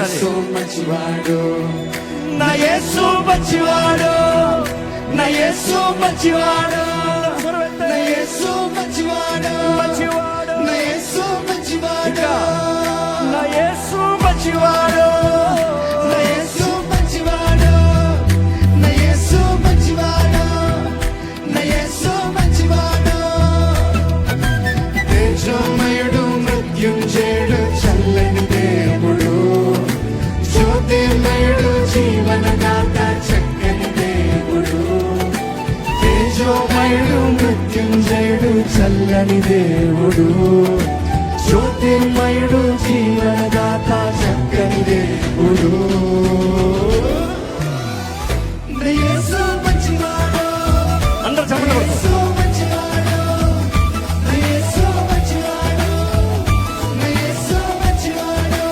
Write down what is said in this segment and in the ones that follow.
మంచివాడు, నా యేసు మంచివాడు, నా యేసు మంచివాడు, నా యేసు మంచివాడు, నా యేసు మంచివాడు, నా యేసు మంచివాడు, నా యేసు మంచివాడు, నా యేసు మంచివాడు, నా యేసు మంచివాడు. తేజోమయుడు, మృత్యుంజయుడు, చల్లని దేవుడు, జ్యోతిర్మయుడు, జీవనదాత, చక్కని దేవుడు. తేజోమయుడు, మృత్యుంజయుడు, చల్లని దేవుడు, జ్యోతిర్మయుడు, జీవనదాత, చక్కని దేవుడు. యేసు మంచివాడు, అందరూ చెప్పండి. యేసు మంచివాడు, యేసు మంచివాడు, యేసు మంచివాడు.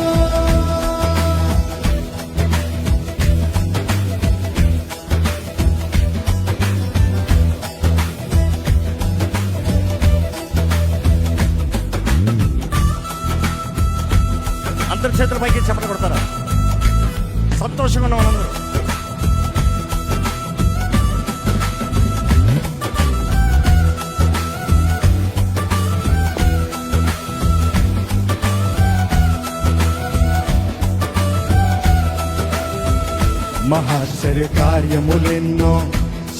అందరు చేతుల పైకి చెప్పండి కొడతారా? సంతోషంగా ఉన్న వాళ్ళందరూ మహాశ్చర్య కార్యములెన్నో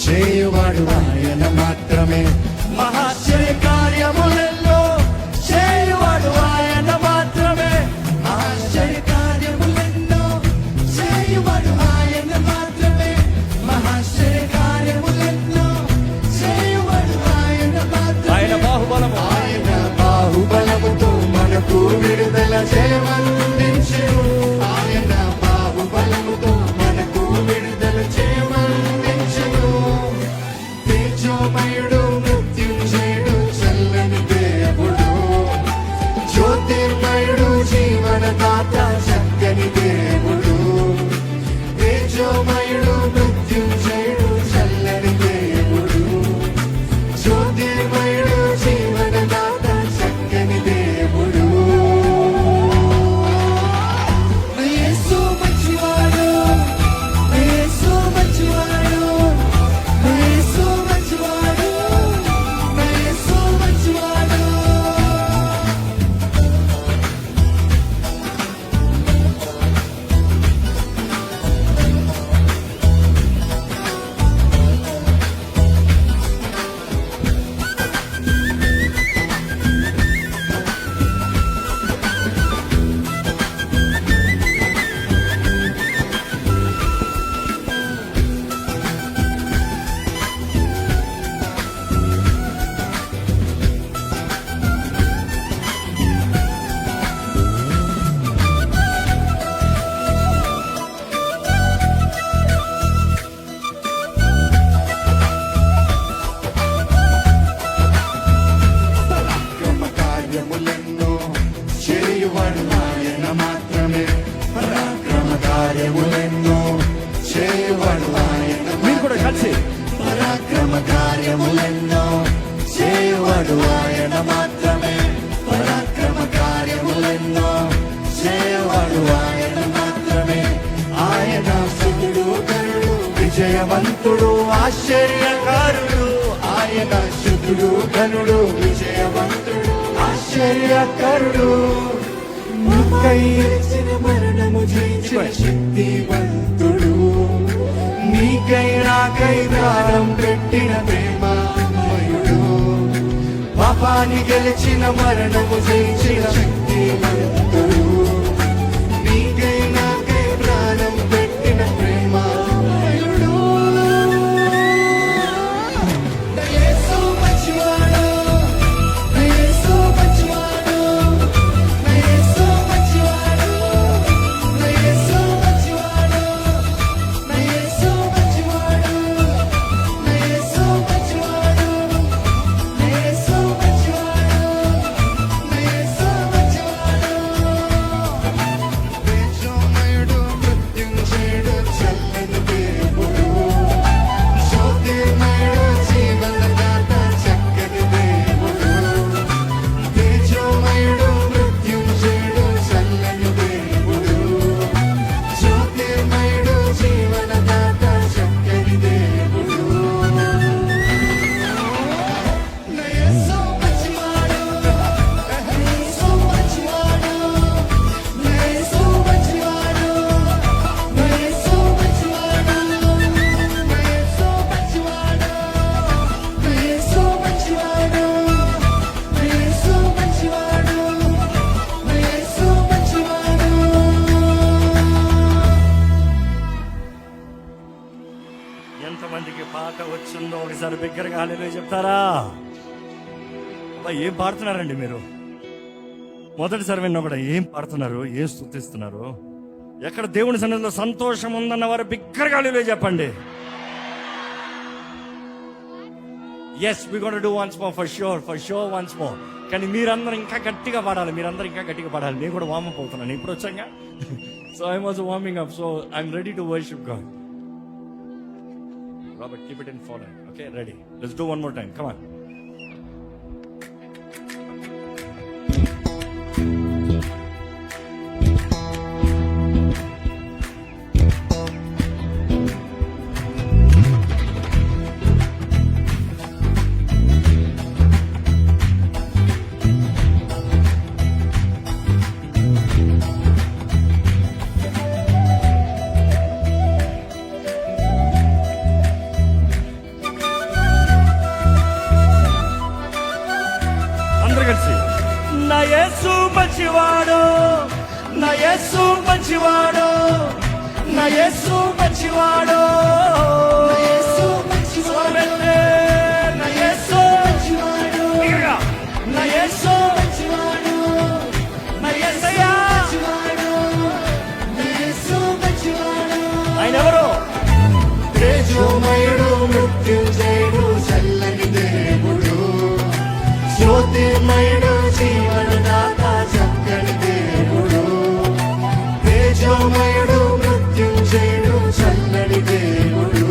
చేయువాడు ఆయన మాత్రమే. మహాశ్చర్య కార్యములెన్నో చేయువాడు ఆయన మాత్రమే. మహాశ్చర్య కార్యములెన్నో చేయువాడు ఆయన మాత్రమే. మహాశ్చర్య కార్యములెన్నో చేయువాడు ఆయన మాత్రమే. ఆయన బాహుబలము, ఆయన బాహుబలముతో మనకు విడుదల చేయమందించెను. ఆయన బాహుబలముతో మనకు విడుదల చేయమందించెను. తేజోమయుడు, మృత్యుంజయుడు, చల్లని దేవుడు, జ్యోతిర్మయుడు, జీవనదాత, చక్కని దేవుడు. తేజోమయుడు, మృత్యుంజయుడు, చల్లని దేవుడు, జ్యోతిర్మయుడు, జీవనదాత, చక్కని దేవుడు. యేసు మంచివాడు, యేసు మంచివాడు, యేసు మంచివాడు, యేసు మంచివాడు. పరాక్రమ కార్యములెన్నో చేయువాడు ఆయన మాత్రమే. పరాక్రమ కార్యములెన్నో చేయువాడు ఆయన. మీరు కూడా కలిసి పరాక్రమ కార్యములెన్నో చేయువాడు ఆయన మాత్రమే. పరాక్రమ కార్యములెన్నో చేయువాడు ఆయన మాత్రమే. ఆయన శుద్ధుడు, కరుడు, విజయవంతుడు, ఆశ్చర్యకారుడు. ఆయన శుద్ధుడు, కరుడు, విజయవంతుడు, ఆశ్చర్యకరుడు. నీకై ఇచ్చిన మరణము జయించిన శక్తివంతుడు. నీకై నాకై ప్రాణం పెట్టిన ప్రేమమయుడు. పాపాన్ని గెలిచిన మరణము జయించిన శక్తివంతుడు. నీకై నాకై ప్రాణం పెట్టిన ప్రేమమయుడు. యేసు మంచివాడు, యేసు మంచివాడు, యేసు మంచివాడు, యేసు మంచివాడు, యేసు మంచివాడు, యేసు మంచివాడు, యేసు మంచివాడు, యేసు మంచివాడు. ముందు ఒకసారి బిగ్గరగా హల్లెలూయా చెప్తారా? అబ్బా, ఏం పాడుతున్నారండి మీరు? మొదటిసారి విన్నా కూడా ఏం పాడుతున్నారు, ఏం స్తుతిస్తున్నారు? ఎక్కడ దేవుని సన్నిధిలో సంతోషం ఉందన్న వారు బిగ్గరగా హల్లెలూయా చెప్పండి. Yes, we gonna do once more, for sure once more. కానీ మీరందరూ ఇంకా గట్టిగా పాడాలి, నేను కూడా వార్మ్ అప్ అవుతున్నాను ఇప్పుడు వచ్చాక. So I was warming up, so I'm ready to worship God. Robert, keep it in follow. Okay, ready. Let's do one more time. Come on. నా యేసు మంచివాడు, నా యేసు మంచివాడు, నా యేసు మంచివాడు, నా యేసు మంచివాడు, నా యేసు మంచివాడు, నా యేసు మంచివాడు, నా యేసయ్యా మంచివాడు, నా యేసు మంచివాడు. ఆయన ఎవరు? తేజోమయుడు, మృత్యుంజయుడు, చల్లని దేవుడు, జ్యోతిర్మయుడు, జీవనదాత, చక్కని దేవుడు. తేజోమయుడు, మృత్యుంజయుడు, చల్లని దేవుడు,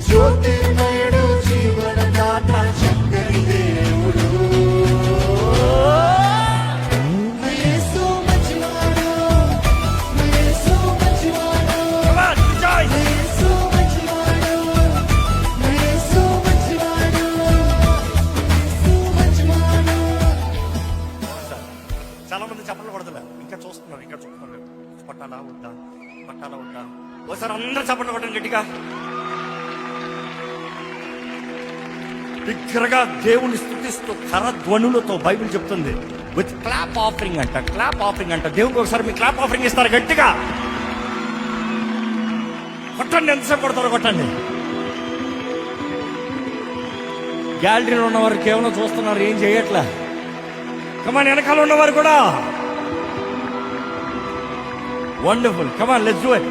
జ్యోతిర్మయుడు, జీవనదాత, చక్కని దేవుడు. నా యేసు మంచివాడు, నా యేసు మంచివాడు, నా యేసు మంచివాడు, నా యేసు మంచివాడు, చాలా మంది చప్పట్లు కొడతలే, ఇంకా చూస్తున్నారు. పట్టాలా ఉంటా. ఒకసారి అందరూ చప్పట్లు కొట్టండి గట్టిగా. బిగ్గరగా దేవుని స్తుతిస్తూ కరధ్వనులతో బైబిల్ చెప్తుంది. విత్ క్లాప్ ఆఫరింగ్ అంట. దేవునికి ఒకసారి మీ క్లాప్ ఆఫరింగ్ ఇస్తారు గట్టిగా. కొట్టండి, ఎంతసేపు కొడతారో కొట్టండి. గ్యాలరీలో ఉన్నవారు కేవలం చూస్తున్నారు, ఏం చేయట్లే. కమాన్, వెనకాల ఉన్నవారు కూడా. Wonderful. Come on, let's do it.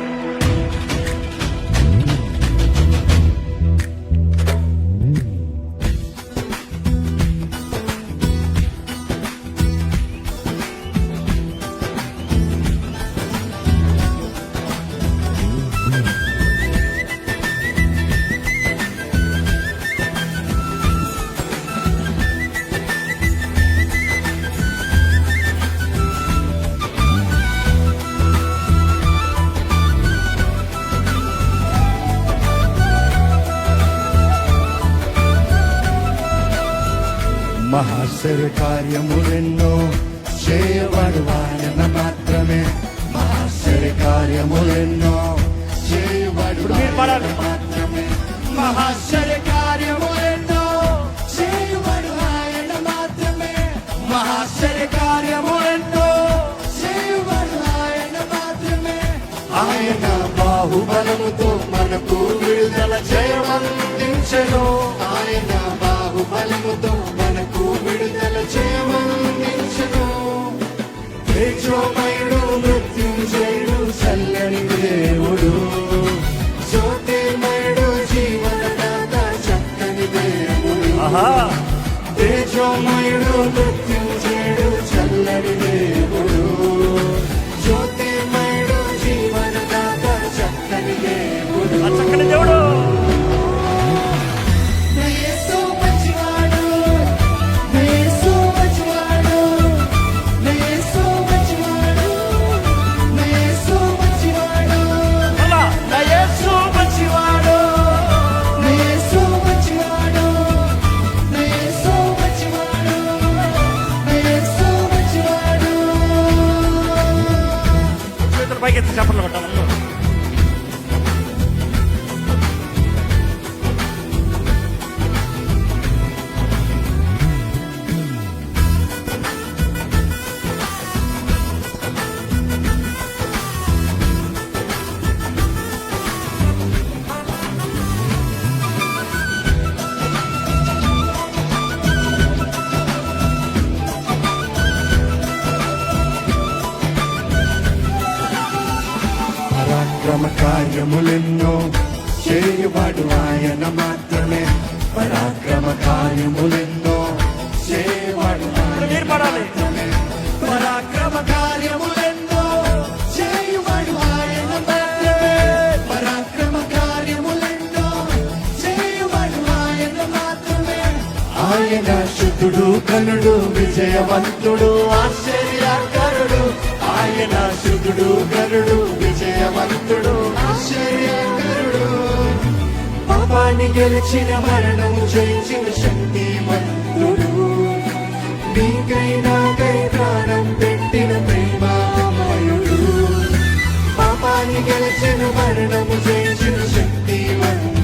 మహాశ్చర్య కార్యములెన్నో చేయబడు ఆయన మాత్రమే. మహాశ్చర్య కార్యములెన్నో చేయబడు ఆయన మాత్రమే. మహాశ్చర్య కార్యములెన్నో చేయబడు ఆయన మాత్రమే. మహాశ్చర్య కార్యములెన్నో చేయబడు ఆయన మాత్రమే. ఆయన బాహుబలముతో మనకు విడుదల చేయమందించెను. ఆయన బాహుబలముతో మనకు విడుదల చేయమందించెను. తేజోమయుడు, మృత్యుంజయుడు, చల్లని దేవుడు, జ్యోతిర్మయుడు, జీవనదాత, చక్కని దేవుడు. తేజోమయుడు, మృత్యుంజయుడు, చల్లని దేవుడు, జ్యోతిర్మయుడు, జీవనదాత, చక్కని దేవుడు. చక్కని దేవుడు. నా యేసు మంచివాడు, నా యేసు మంచివాడు, నా యేసు మంచివాడు, నా యేసు మంచివాడు, అలా, నా యేసు మంచివాడు. నా యేసు మంచివాడు, నా యేసు మంచివాడు, నా యేసు మంచివాడు. చేతులు పైకెత్తి చప్పట్లు కొట్టాలి. పరాక్రమ కార్యములెన్నో చేయువాడు ఆయన మాత్రమే. పరాక్రమ కార్యములెన్నో చేయువాడు మీరు పడాలి. పరాక్రమ కార్యములెన్నో చేయువాడు ఆయన మాత్రమే. పరాక్రమ కార్యములెన్నో చేయువాడు ఆయన మాత్రమే. ఆయన శుద్ధుడు కనుడు విజయవంతుడు ఆశ్చర్యకరుడు. ఆయన శుద్ధుడు కరుడు విజయవంతుడు ఆశ్చర్యకరుడు. పాపాన్ని గెలిచిన మరణము జయించిన శక్తిమంతుడు. నీకై నాకై ప్రాణం పెట్టిన ప్రేమామయుడు. పాపాన్ని గెలిచిన మరణము జయించిన శక్తిమంతుడు.